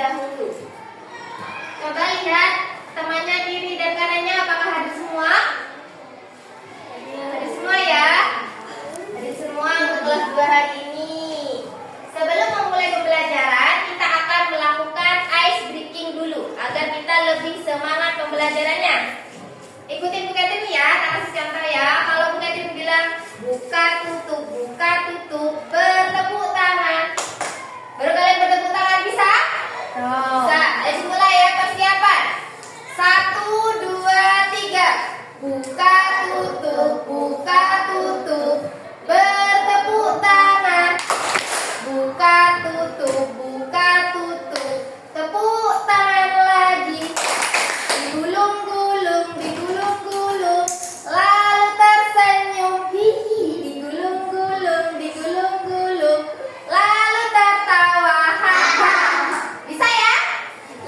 dahulu. Coba lihat temannya kiri dan kanannya, apakah hadir semua? Hadir semua ya? Hadir semua untuk kelas 2 hari ini. Sebelum memulai pembelajaran, kita akan melakukan ice breaking dulu agar kita lebih semangat pembelajarannya. Ikutin Bu Catherine ya, tak kasih contoh ya. Kalau Bu Catherine bilang buka tutup, bertepuk tangan. Baru kalian bertepuk tangan bisa? Bisa. Ayo mulai ya, persiapan. 1, 2, 3. Buka tutup, bertepuk tangan. Buka tutup, tepuk tangan lagi. Digulung-gulung, lalu tersenyum. Hihi, digulung-gulung, lalu tertawa. Haha. Bisa ya?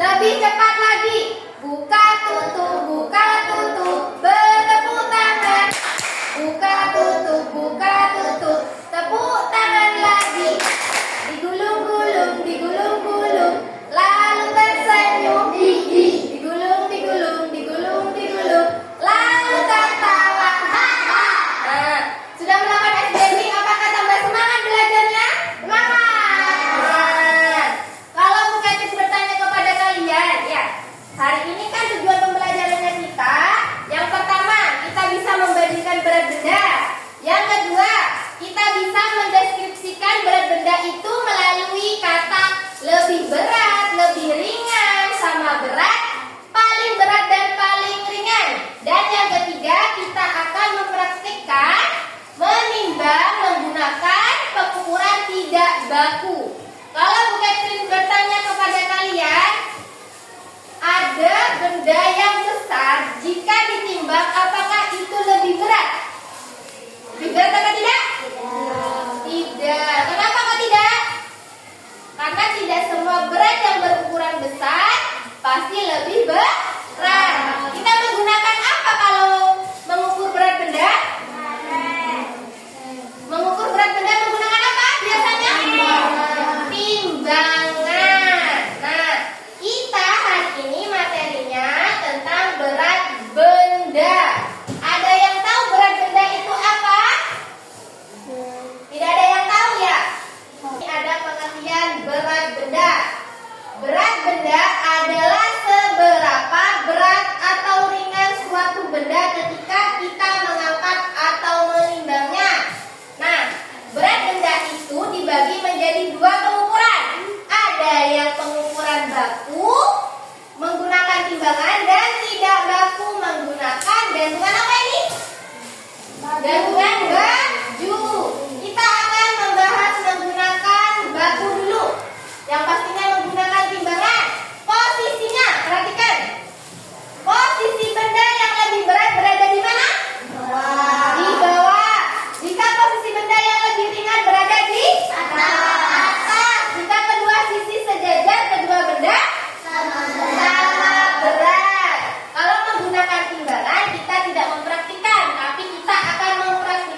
Lebih cepat lagi. Buka tutup, bertepuk tangan. Buka tutup, tepuk tangan lagi. Digulung-gulung, lalu tersenyum. Hihi, digulung, lalu tertawa. Haha. Nah, sudah melakukan SBB, apakah tambah semangat belajarnya? Semangat. Kalau Bu Catherine bertanya kepada kalian, ya, hari ini kan tujuan pembelajarannya kita, yang pertama, kita bisa membandingkan berat benda. Yang kedua, kita bisa mendeskripsikan berat benda itu melalui kata lebih berat, lebih ringan, sama berat, paling berat dan paling ringan. Dan yang ketiga, kita akan mempraktikkan menimbang menggunakan pengukuran tidak baku. Kalau Bu Catherine bertanya kepada kalian, ada benda yang besar, jika ditimbang apakah itu lebih berat? Lebih berat atau tidak? Tidak. Kenapa kok tidak? Karena tidak semua berat yang berukuran besar pasti lebih berat. Kita menggunakan apa kalau mengukur berat benda? Mengukur berat benda menggunakan apa biasanya? Timbangan. Nah, kita hari ini materinya tentang berat benda. Ada yang tahu berat benda itu apa? Tidak ada yang tahu ya? Ini ada pengertian berat benda. Berat benda adalah seberapa berat atau ringan suatu benda ketika kita mengangkat atau menimbangnya. Nah, berat benda itu dibagi menjadi 2 pengukuran. Ada yang pengukuran baku menggunakan timbangan dan tidak baku menggunakan gantungan apa ini? Gantungan baju. Kita akan membahas menggunakan baku dulu. Yang pastinya menggunakan timbangan. Posisinya, perhatikan. Posisi benda yang lebih berat berada di mana? Di bawah. Jika posisi benda yang lebih ringan berada di atas. Jika kedua sisi sejajar, kedua benda sama berat. Kalau menggunakan timbangan, kita tidak mempraktikkan, tapi kita akan mempraktikkan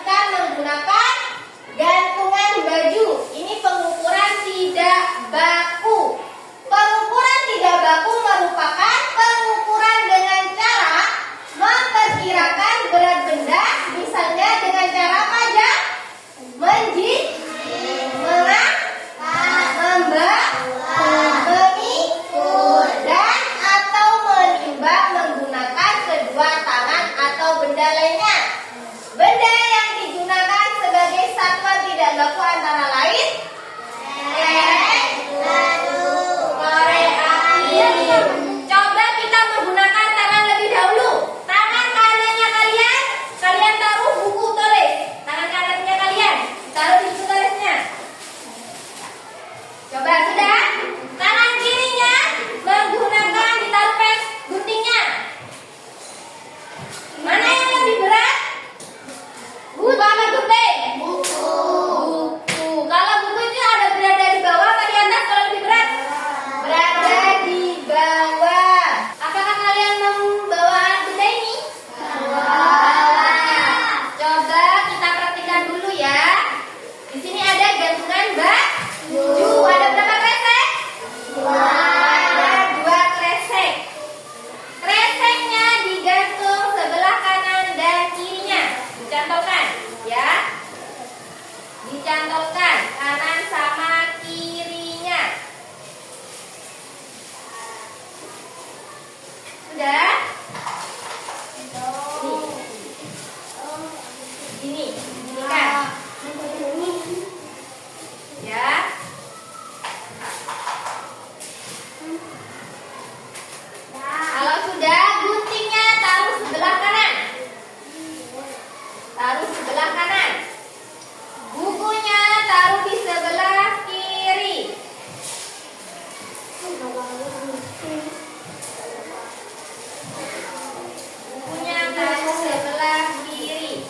Kalau sudah, guntingnya taruh sebelah kanan. Taruh sebelah kanan. Bukunya taruh di sebelah kiri. Bukunya taruh sebelah kiri.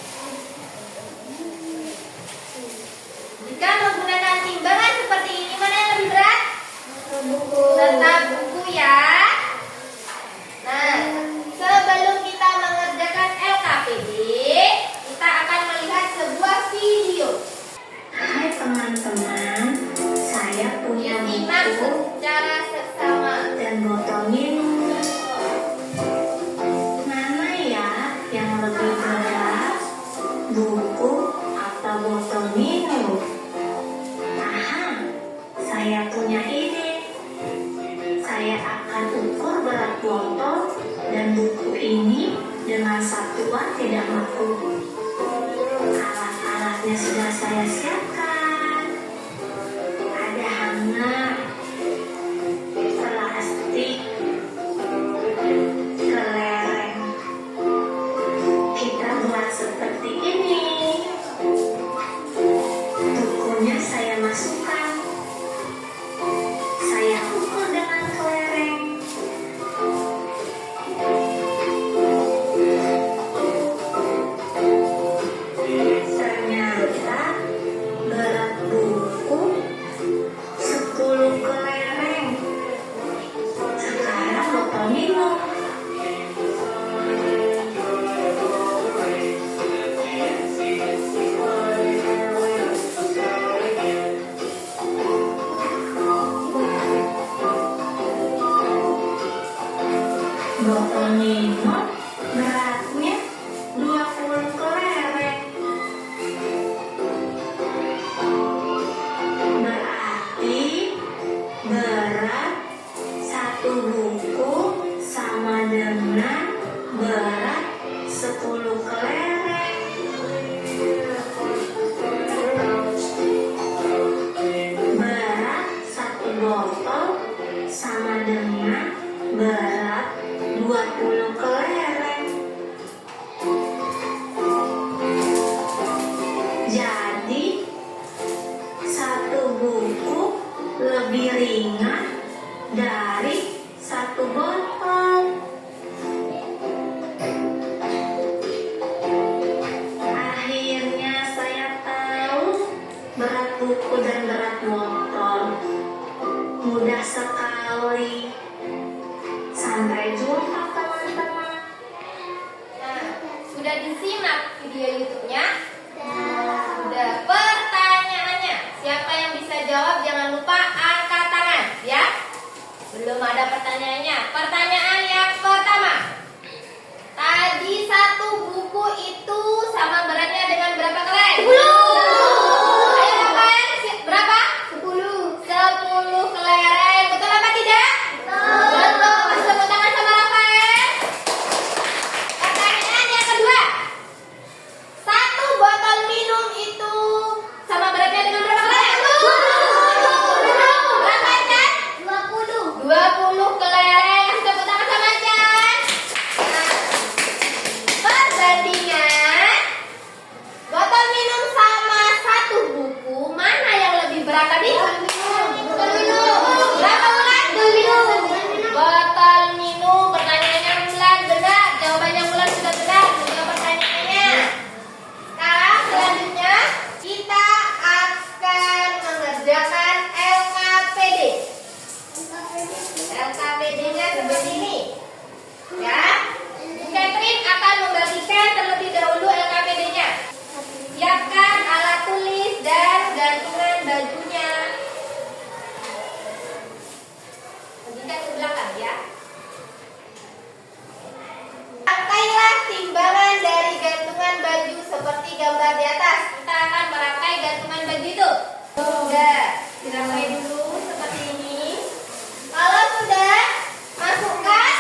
Jika menggunakan timbangan seperti ini, mana yang lebih berat? Tetap buku ya. Nah, sebelum kita mengerjakan LKPD, kita akan melihat sebuah video. Hai teman-teman, saya punya Disimak buku secara seksama. dan botol minum. Mana ya yang lebih berat, buku atau botol minum? Aha, saya punya ide. Saya akan ukur berat botol dan buku ini dengan satuan tidak mampu. Alat-alatnya sudah saya siapkan. Ada hanger, plastik, kelereng. Kita buat seperti ini. Bukunya saya masukkan. Saya ukur dengan kelereng. Ternyata berat buku 10 kelereng. Sekarang botol minum. Botol minum beratnya 20 kelereng. Berarti berat satu buku sama dengan berat 10 kelereng. Berat satu botol sama dengan berat 20 kelereng. Jadi satu buku lebih ringan dari satu botol. Akhirnya saya tahu berat buku dan berat botol. Mudah sekali. Sampai jumpa teman-teman. Nah, sudah disimak video YouTube-nya? Sudah. Pertanyaannya, siapa yang bisa jawab jangan lupa angkat tangan, ya. Belum ada pertanyaannya. Pertanyaan yang pertama. Tadi satu buku itu sama beratnya dengan berapa kelereng? 10. Ayo Rafael, berapa? 10 kelereng. Betul apa tidak? Betul. Kasih tepuk tangan sama Rafael. Pertanyaan yang kedua. Satu botol minum itu sama beratnya dengan berapa kelereng? 20. Berapa Chan? 20 kelereng. Kasih tepuk tangan sama Chan. Nah, perbandingan botol minum sama satu buku, mana yang lebih berat tadi? Botol minum. Berapa Mulan? Botol minum. Pertanyaannya Mulan benar. Jawabannya Mulan sudah benar. Menjawab pertanyaannya. Sekarang selanjutnya kita akan mengerjakan LKPD. LKPD-nya seperti ini. Ya. Bu Catherine akan membagikan terlebih dahulu LKPD-nya. Siapkan alat tulis dan gantungan bajunya. Bagikan ke belakang ya. Pakailah timbangan dari gantungan baju seperti gambar di atas. Kita akan merangkai gantungan baju itu. Sudah, dirangkai dulu seperti ini. Kalau sudah, masukkan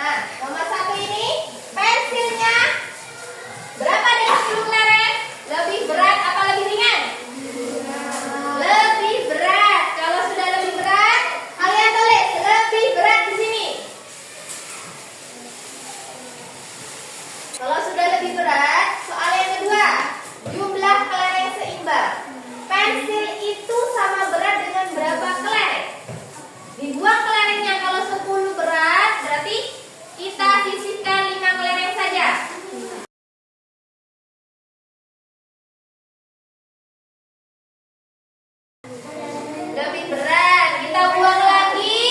Nah, nomor 1 ini pensilnya berapa dengan 10 kelereng? Lebih berat apa lebih ringan? Lebih berat. Kalau sudah lebih berat, kalian tulis lebih berat di sini. Kalau sudah lebih berat, soal yang kedua, jumlah kelereng seimbang. Pensil itu sama berat dengan berapa kelereng? Dibuang kelerengnya, kalau 10 berat, berarti kita sisihkan 5 kelereng saja. Lebih berat, kita buang lagi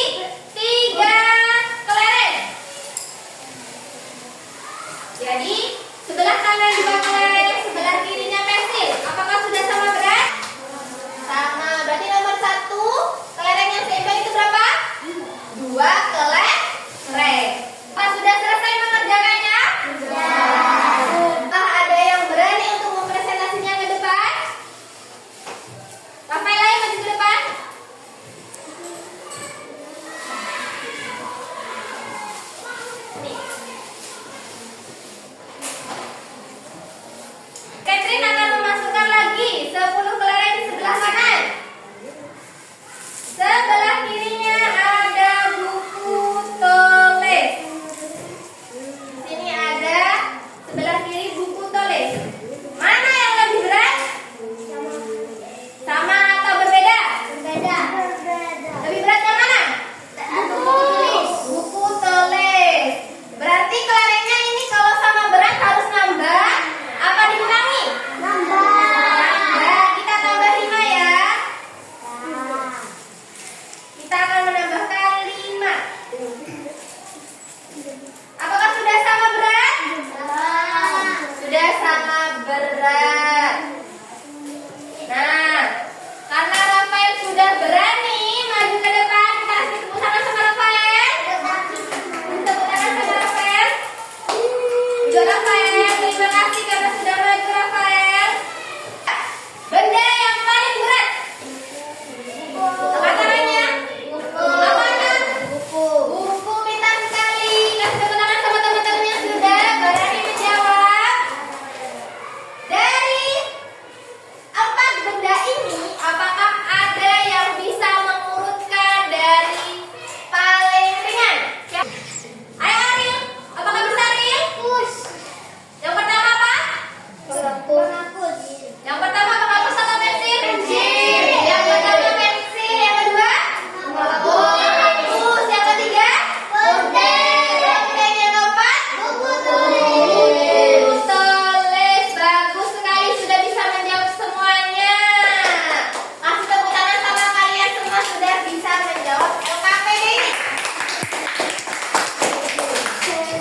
3 kelereng. Jadi sebelah kanan 2 kelereng, sebelah kirinya pensil. Apakah sudah sama berat? Sama. Berarti nomor 1 kelereng yang seimbang itu berapa? 2 kelereng. Apa sudah selesai mengerjakannya? Apakah ada yang berani untuk mempresentasinya ke depan? Rafael, ayo maju ke depan. Nih. Catherine akan memasukkan lagi 10 kelereng di sebelah kanan. Sebelah kirinya ada buku tulis. Sini ada sebelah kiri buku tulis. Mana yang lebih berat? Sama atau berbeda? Berbeda. Lebih berat yang mana? Buku tulis. Buku tulis. Berarti kelerengnya ini kalau sama berat harus nambah apa dikurangi? Nambah. Kita tambah 5 ya. Kita akan menambahkan 5. Apakah sudah sama berat? Sudah sama berat. Nah, karena Rafael sudah berani maju ke depan, kita kasih tepuk tangan sama Rafael. Tepuk tangan sama Rafael. Juga Rafael, terima kasih karena sudah maju Rafael. Benda yang paling berat. Angkat tangannya. Apanya? Buku, pintar sekali. Kasih tepuk tangan sama teman-teman yang sudah berani menjawab. Dari 4 benda ini, apakah ada yang bisa mengurutkan dari paling ringan? Ayo Ariel, apakah bisa Ariel? Yang pertama apa? Penghapus. Yang pertama penghapus atau pensil? Pensil. Yang pertama pensil, yang kedua? Penghapus. Yang ketiga? Pulpen. Dan yang keempat? Buku tulis. Buku tulis. Bagus sekali, sudah bisa menjawab semuanya. Kasih tepuk tangan sama kalian semua sudah bisa menjawab LKPD ini.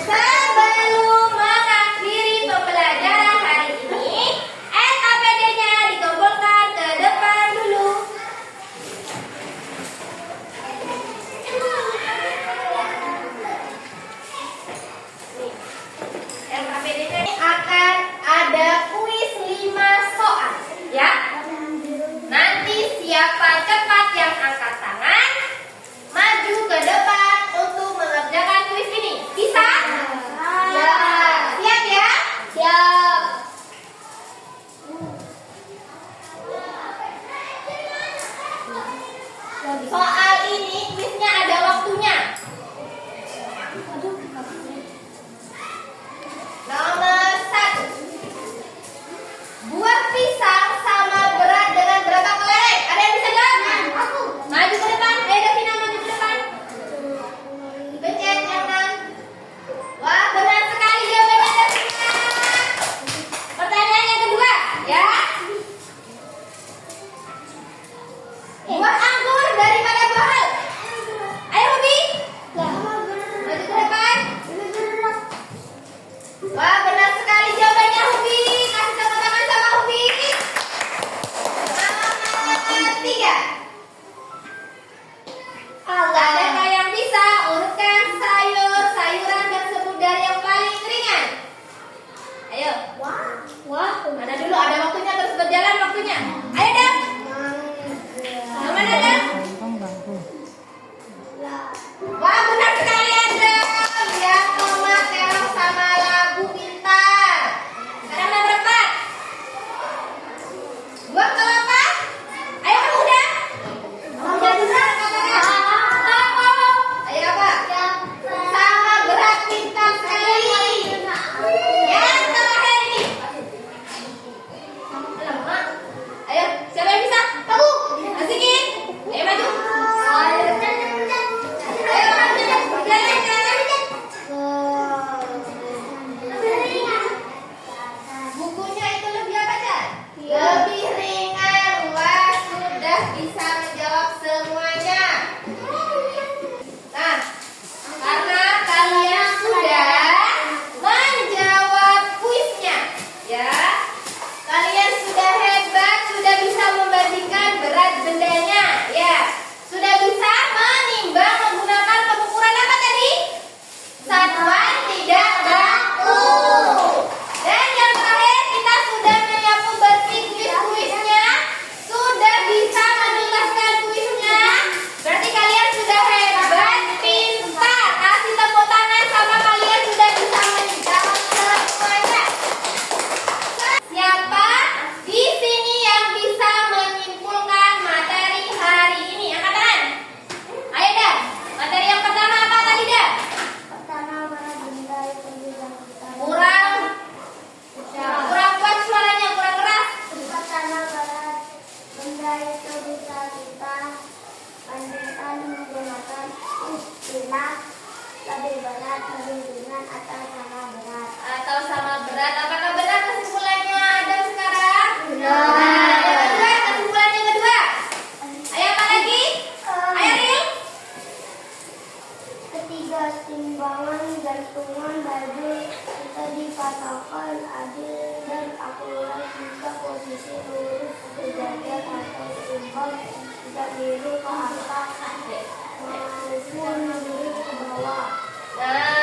Sebelum mengakhiri pembelajaran hari ini, LKPD-nya dikumpulkan ke depan dulu. LKPD-nya ini akan ada kuis 5 soal, ya. Nanti siapa cepat yang angkat tangan, maju ke depan untuk mengerjakan kuis ini. Bisa? Ya. Siap ya? Siap. Soal ini kuisnya ada waktunya. Nomor 1. Buah pisang sama berat dengan berapa kelereng? Ada yang bisa jawab? Aku. Maju ke depan. Ayo Davina, maju ke depan. Pencet yang 6. Wah, benar sekali jawabannya Davina. Pertanyaan yang kedua, ya. Buah anggur daripada buah hal. Ayo Hobi. Maju ke depan. berat, lebih ringan, atau sama berat. Atau sama berat. Apakah benar kesimpulannya Adam sekarang? Benar. Nah, yang kedua, kesimpulan yang kedua. Ayo apa lagi? Ayo Ril. Ketiga, timbangan gantungan baju kita dipatahkan adil dan akurat jika posisi lurus sejajar atau seimbang, tidak miring ke atas maupun miring ke bawah. Nah,